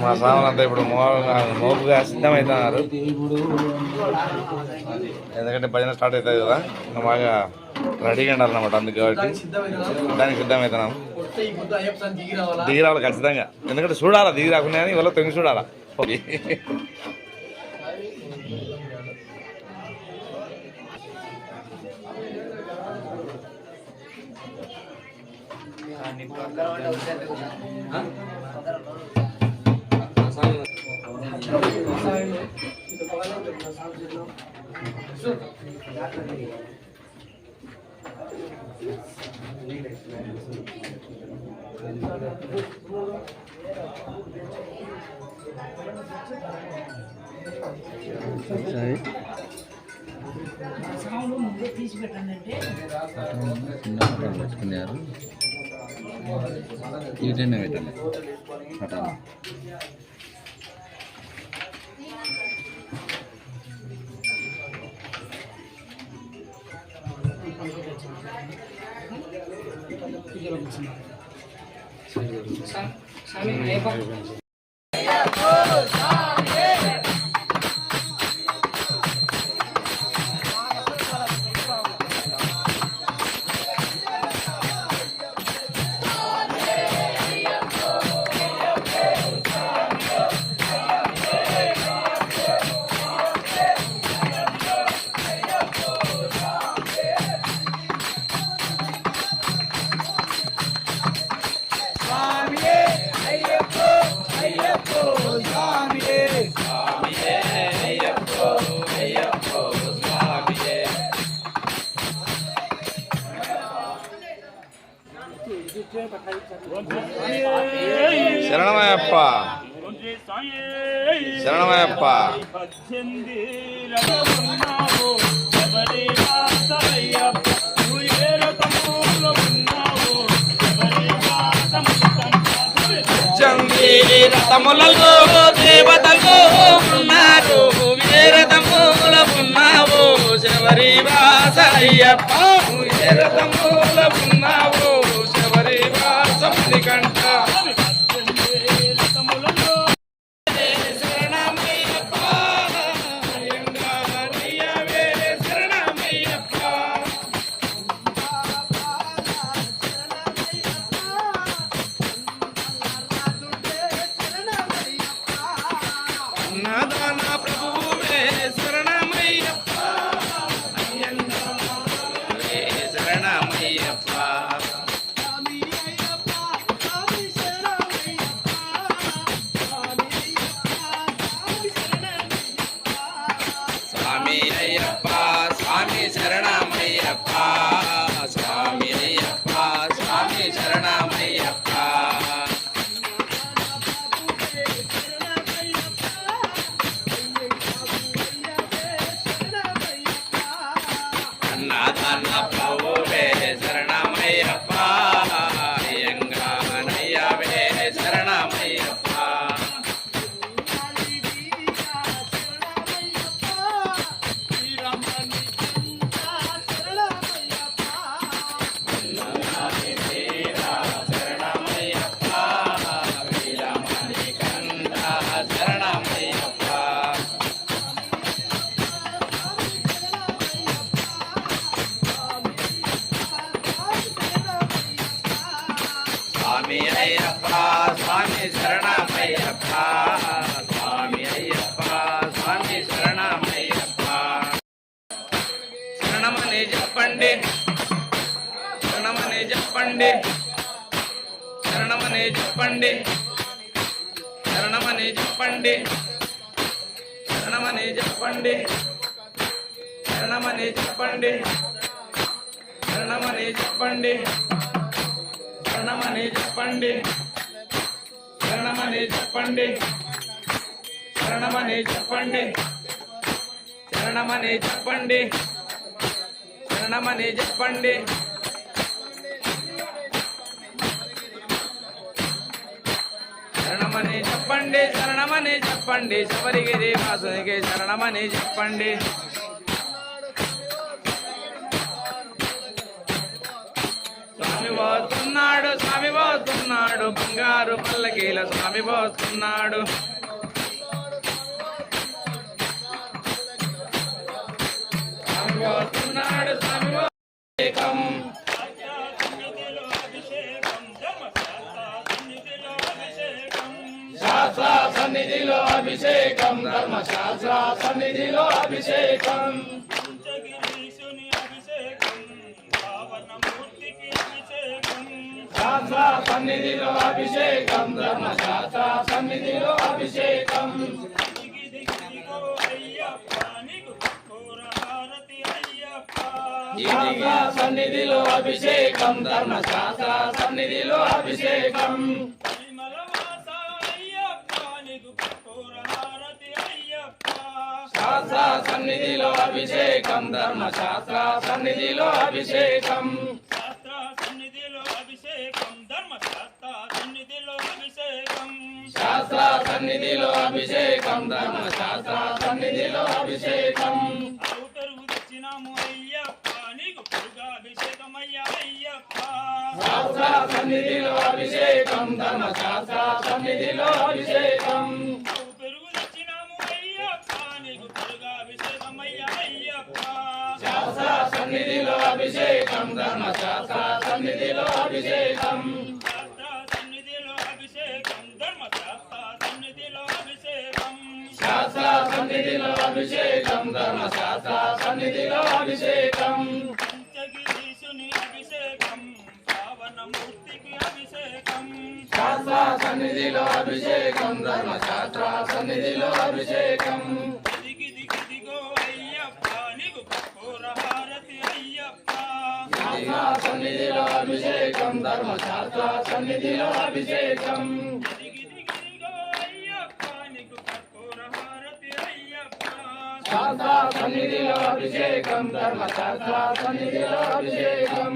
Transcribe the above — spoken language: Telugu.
మా సామాన్లంతా ఇప్పుడు మోపుగా సిద్ధమవుతున్నారు. ఎందుకంటే భజన స్టార్ట్ అవుతుంది కదా, ఇంకా బాగా రెడీగా ఉండాలన్నమాట. అందుకు కాబట్టి దానికి సిద్ధమవుతున్నాం. దిగి రావాలి ఖచ్చితంగా, ఎందుకంటే చూడాలా దిగి రాకుండా అని ఇవాళ తొంగి చూడాలా. పెట్టుకున్నారు ఈ టైం పెట్టండి. శరణమయ్యప్ప శరణమయ్యప్ప. రథములలో దేవతలు ఉన్నారు, వీరతముల ఉన్నావు శబరి వాస అయ్యప్ప. వీరతముల ఉన్నావు శబరి వాస కంట. స్వామి శరణమయ్యప్ప, స్వామి అయ్యప్ప, స్వామి శరణమయ్యప్ప. శరణమని చెప్పండి, శరణమని చెప్పండి, శరణమని చెప్పండి, శరణమని చెప్పండి, శరణమని చెప్పండి, శరణమని చెప్పండి, శరణమని చెప్పండి, శరణమని చెప్పండి, శరణమని చెప్పండి, శరణమని చెప్పండి, శరణమని చెప్పండి, శరణమని చెప్పండి. శరణమని చెప్పండి, శరణమని చెప్పండి, శబరిగిరి వాసునికి శరణమని చెప్పండి. పోస్తున్నాడు స్వామి పోస్తున్నాడు బంగారు పల్లకీల స్వామి పోస్తున్నాడు స్వామి పోస్తున్నాడు స్వామి అభిషేకం శాస్త్ర సన్నిధిలో అభిషేకం ధర్మశాస్త్ర సన్నిధిలో అభిషేకం శాస్త్ర సన్నిధిలో అభిషేకం ధర్మశాస్త్ర సన్నిధిలో అభిషేకం శాస్త్ర సన్నిధిలో అభిషేకం ధర్మశాస్త్ర సన్నిధిలో అభిషేకం శాస్త్ర సన్నిధిలో అభిషేకం ధర్మశాస్త్ర సన్నిధిలో అభిషేకం శాస్త్ర సన్నిధిలో అభిషేకం ధర్మశాస్త్ర సన్నిధిలో అభిషేకం శాస్త్ర సన్నిధిలో అభిషేకం ధర్మశాస్త్ర సన్నిధిలో అభిషేకం శాస్త్ర సన్నిధిలో అభిషేకం ధర్మశాస్త్ర సన్నిధిలో అభిషేకం శాస్త్ర సన్నిధిలో అభిషేకం ధర్మశాస్త్ర సన్నిధిలో అభిషేకం శాస్త్ర సన్నిధిలో అభిషేకం ధర్మశాస్త్ర సన్నిధిలో అభిషేకం శాస్త్ర సన్నిధిలో అభిషేకం ధర్మశాస్త్ర సన్నిధిలో అభిషేకం శాస్త్ర సన్నిధిలో అభిషేకం ధర్మశాస్త్ర సన్నిధిలో అభిషేకం